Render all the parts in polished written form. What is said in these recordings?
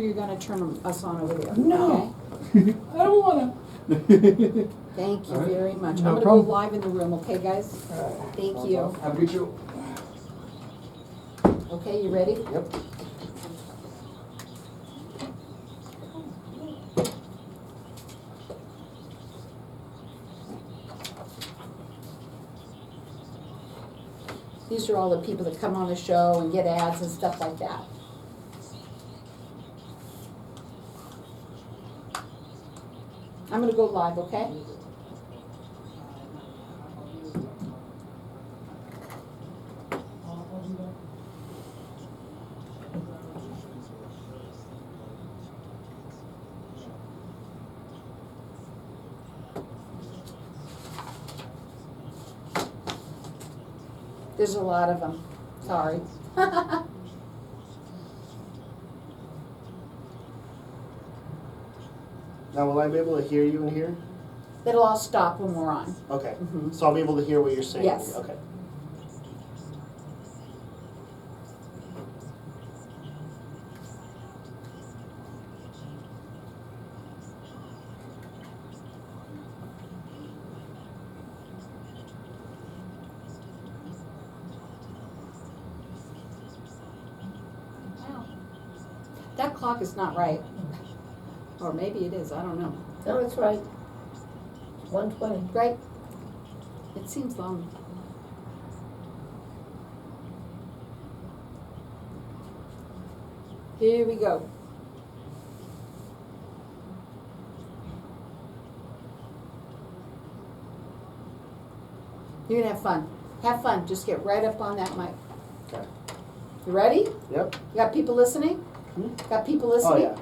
You're going to turn us on over there. No. Okay? I don't wanna. Thank you All right. very much. No I'm going to problem. go live in the room, okay, guys? Thank you. Have a good show. Okay, you ready? Yep. These are all the people that come on the show and get ads and stuff like that. I'm going to go live, okay? There's a lot of them. Sorry. Now, will I be able to hear you in here? It'll all stop when we're on. Okay. Mhm. So I'll be able to hear what you're saying? Yes. Okay. Wow. That clock is not right. Or maybe it is, I don't know. No, it's right. 1:20. Right? It seems long. Here we go. You're gonna have fun. Have fun. Just get right up on that mic. Okay. You ready? Yep. You got people listening? Hmm? Got people Oh, listening? yeah.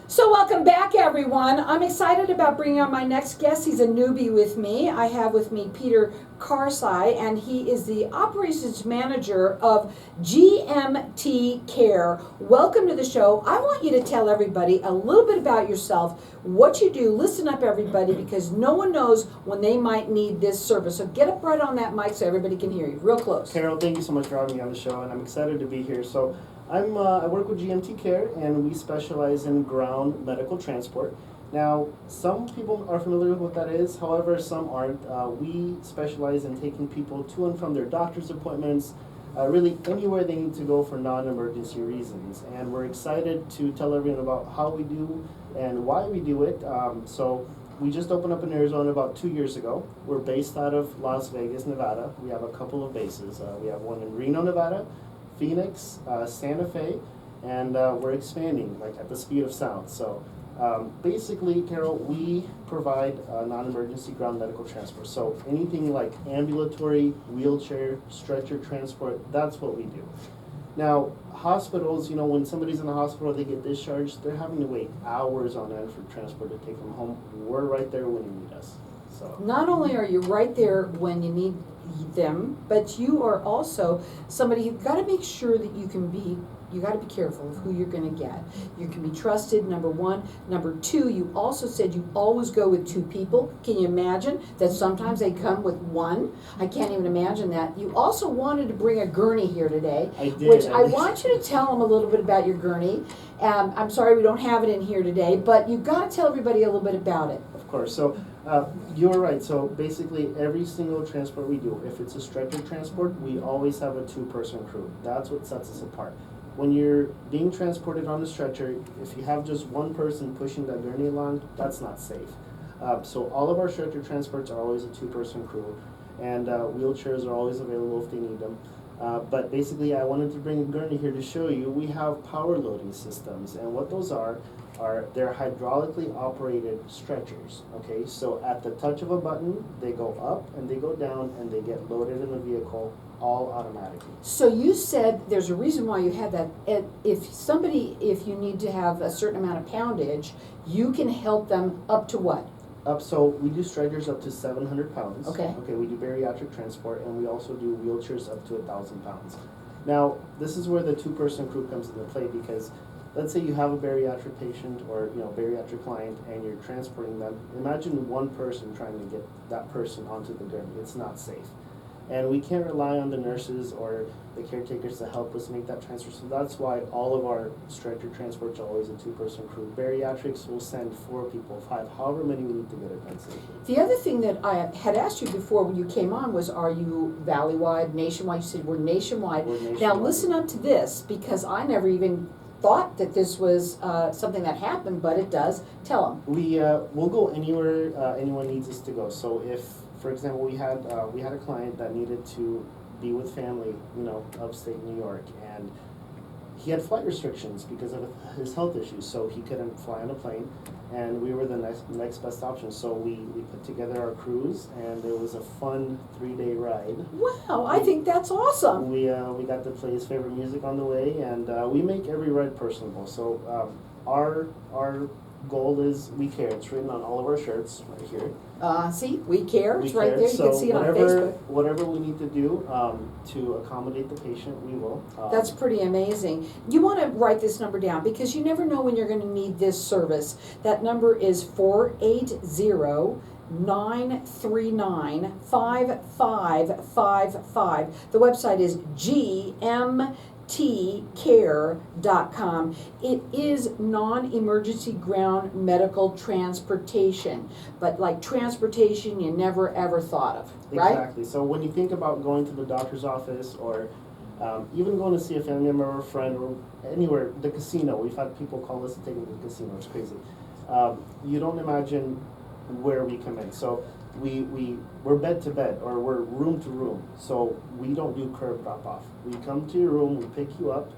So welcome back, everyone. I'm excited about bringing on my next guest. He's a newbie with me. I have with me Peter Karsai, and he is the operations manager of GMT Care. Welcome to the show. I want you to tell everybody a little bit about yourself, what you do. Listen up, everybody, because no one knows when they might need this service. So get up right on that mic so everybody can hear you. Real close. Carol, thank you so much for having me on the show, and I'm excited to be here. So I work with GMT Care, and we specialize in ground medical transport. Now, some people are familiar with what that is, however, some aren't. We specialize in taking people to and from their doctor's appointments, really anywhere they need to go for non-emergency reasons. And we're excited to tell everyone about how we do and why we do it. So we just opened up in Arizona about 2 years ago. We're based out of Las Vegas, Nevada. We have a couple of bases. We have one in Reno, Nevada, Phoenix, Santa Fe, and we're expanding like at the speed of sound. So basically, Carol, we provide non-emergency ground medical transport. So anything like ambulatory, wheelchair, stretcher transport, that's what we do. Now, hospitals, you know, when somebody's in the hospital, they get discharged, they're having to wait hours on end for transport to take them home. We're right there when you need us. So Not only are you right there when you need them, but you are also somebody, you've got to make sure that you got to be careful of who you're going to get. You can be trusted, number one. Number two, you also said you always go with two people. Can you imagine that sometimes they come with one? I can't even imagine that. You also wanted to bring a gurney here today, I did. which I want you to tell them a little bit about your gurney. I'm sorry we don't have it in here today, but you've got to tell everybody a little bit about it. of course. So you're right. So basically, every single transport we do, if it's a stretcher transport, we always have a two-person crew. That's what sets us apart. When you're being transported on a stretcher, if you have just one person pushing that gurney along, that's not safe. So all of our stretcher transports are always a two-person crew, and wheelchairs are always available if they need them. But basically, I wanted to bring a gurney here to show you. We have power loading systems, and what those are they're hydraulically operated stretchers. Okay, so at the touch of a button, they go up and they go down, and they get loaded in the vehicle, all automatically. So you said there's a reason why you have that. If you need to have a certain amount of poundage, you can help them up to what? So we do stretchers up to 700 pounds. Okay. Okay, we do bariatric transport, and we also do wheelchairs up to 1,000 pounds. Now, this is where the two-person crew comes into play, because let's say you have a bariatric patient or bariatric client and you're transporting them. Imagine one person trying to get that person onto the gurney. It's not safe. And we can't rely on the nurses or the caretakers to help us make that transfer. So that's why all of our stretcher transports are always a 2-person crew. Bariatrics will send 4 people, 5, however many we need to get it done safely. The other thing that I had asked you before when you came on was, are you valley-wide, nationwide? You said we're nationwide. We're nationwide. Now listen up to this, because I never even thought that this was something that happened, but it does. Tell them. We'll go anywhere anyone needs us to go. So if, for example, we had a client that needed to be with family, upstate New York, and he had flight restrictions because of his health issues, so he couldn't fly on a plane, and we were the next best option. So we put together our cruise, and it was a fun 3-day ride. Wow, I think that's awesome. We got to play his favorite music on the way, and we make every ride personable. So our goal is we care. It's written on all of our shirts right here. See, we care. We It's right care. there. You So can see it on whatever, Facebook. whatever we need to do to accommodate the patient, we will. That's pretty amazing. You want to write this number down because you never know when you're going to need this service. That number is 480-939-5555. The website is GMTCare.com. It is non-emergency ground medical transportation, but like transportation you never ever thought of, right? Exactly. So when you think about going to the doctor's office or even going to see a family member or a friend or anywhere, the casino, we've had people call us to take them to the casino. It's crazy. You don't imagine where we come in. So we're bed to bed or we're room to room. So we don't do curb drop off. We come to your room, we pick you up,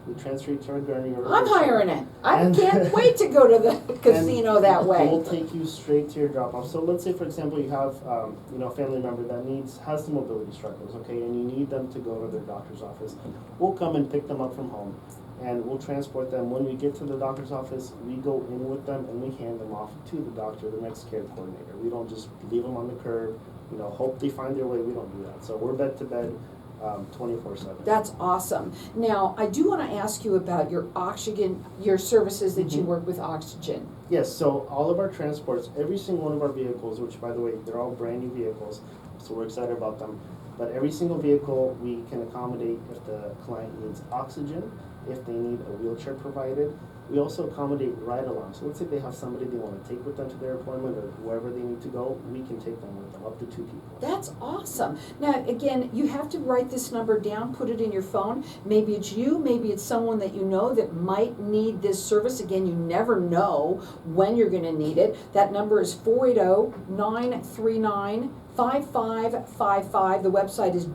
we transfer you to our gurney or I'm hiring it. I can't wait to go to the casino that way. We'll take you straight to your drop off. So let's say, for example, you have a family member that has some mobility struggles, okay, and you need them to go to their doctor's office. We'll come and pick them up from home, and we'll transport them. When we get to the doctor's office, we go in with them and we hand them off to the doctor, the next care coordinator. We don't just leave them on the curb, hope they find their way. We don't do that. So we're bed to bed. 24/7. That's awesome. Now, I do want to ask you about your oxygen, your services that you work with oxygen. Yes, so all of our transports, every single one of our vehicles, which by the way, they're all brand new vehicles, so we're excited about them, but every single vehicle we can accommodate if the client needs oxygen, if they need a wheelchair provided. We also accommodate ride-alongs. So let's say they have somebody they want to take with them to their appointment or wherever they need to go, we can take them with them, up to 2 people. That's awesome. Now, again, you have to write this number down, put it in your phone. Maybe it's you, maybe it's someone that you know that might need this service. Again, you never know when you're going to need it. That number is 480-939-5555. The website is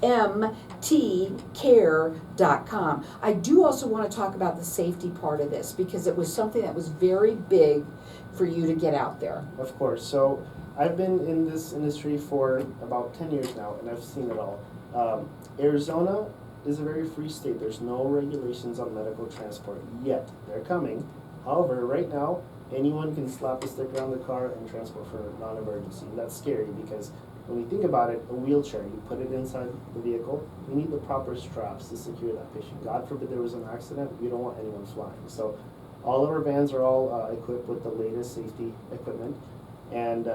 GMTCare.com. I do also want to talk about the safety part of this because it was something that was very big for you to get out there. Of course. So I've been in this industry for about 10 years now, and I've seen it all. Arizona is a very free state. There's no regulations on medical transport yet. They're coming. However, right now, anyone can slap a sticker on the car and transport for non-emergency. And that's scary because when you think about it, a wheelchair, you put it inside the vehicle, you need the proper straps to secure that patient. God forbid there was an accident, you don't want anyone flying. So all of our vans are all equipped with the latest safety equipment. And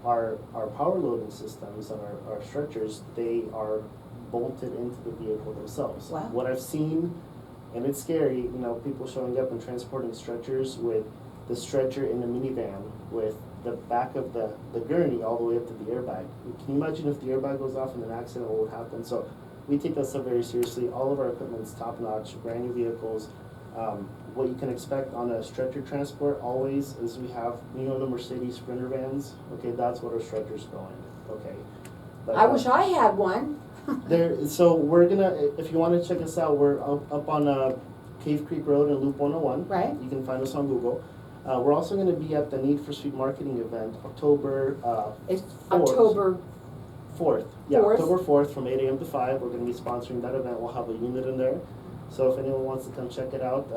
our power loading systems and our stretchers, they are bolted into the vehicle themselves. Wow. What I've seen, and it's scary, people showing up and transporting stretchers with the stretcher in the minivan with the back of the gurney all the way up to the airbag. Can you imagine if the airbag goes off in an accident, what would happen? So we take that stuff very seriously. All of our equipment's top notch, brand new vehicles. What you can expect on a stretcher transport always is we have, the Mercedes Sprinter vans. Okay, that's what our stretchers go in. Okay. But, I wish I had one. So we're gonna, if you want to check us out, we're up on Cave Creek Road and Loop 101. Right. You can find us on Google. We're also going to be at the Need for Speed marketing event October It's 4th. October 4th. Yeah, 4th. October 4th from 8 a.m. to 5. We're going to be sponsoring that event. We'll have a unit in there. So if anyone wants to come check it out,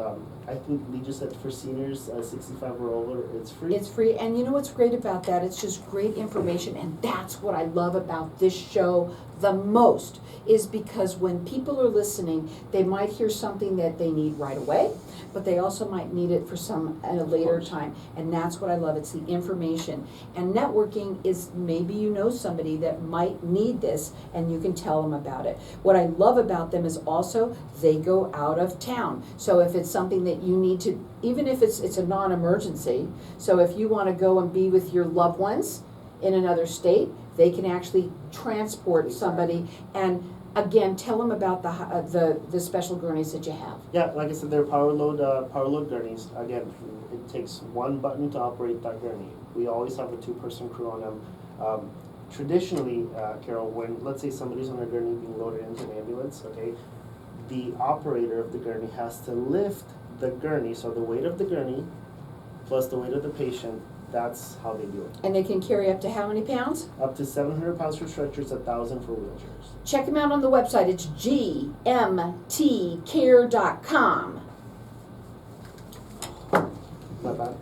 I think Lee just said for seniors, 65 or older, it's free. It's free, and you know what's great about that? It's just great information, and that's what I love about this show the most is because when people are listening, they might hear something that they need right away, but they also might need it for some at a later time. And that's what I love, it's the information. And networking is maybe you know somebody that might need this and you can tell them about it. What I love about them is also they go out of town. So if it's something that you need to, even if it's a non-emergency, so if you wanna go and be with your loved ones in another state, they can actually transport somebody and again, tell them about the special gurneys that you have. Yeah, like I said, they're power load gurneys. Again, it takes one button to operate that gurney. We always have a 2-person crew on them. Traditionally, Carol, when let's say somebody's on a gurney being loaded into an ambulance, okay, the operator of the gurney has to lift the gurney, so the weight of the gurney plus the weight of the patient. That's how they do it. And they can carry up to how many pounds? Up to 700 pounds for stretchers, 1,000 for wheelchairs. Check them out on the website. It's gmtcare.com. Not bad.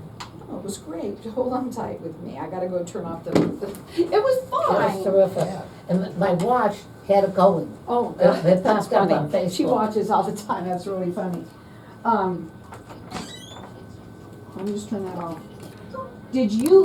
Oh, it was great. Hold on tight with me. I gotta go turn off the it was That was fun. terrific. And my watch had it going. Oh, It that's popped up funny. on Facebook. She watches all the time. That's really funny. Let me just turn that off. Did you like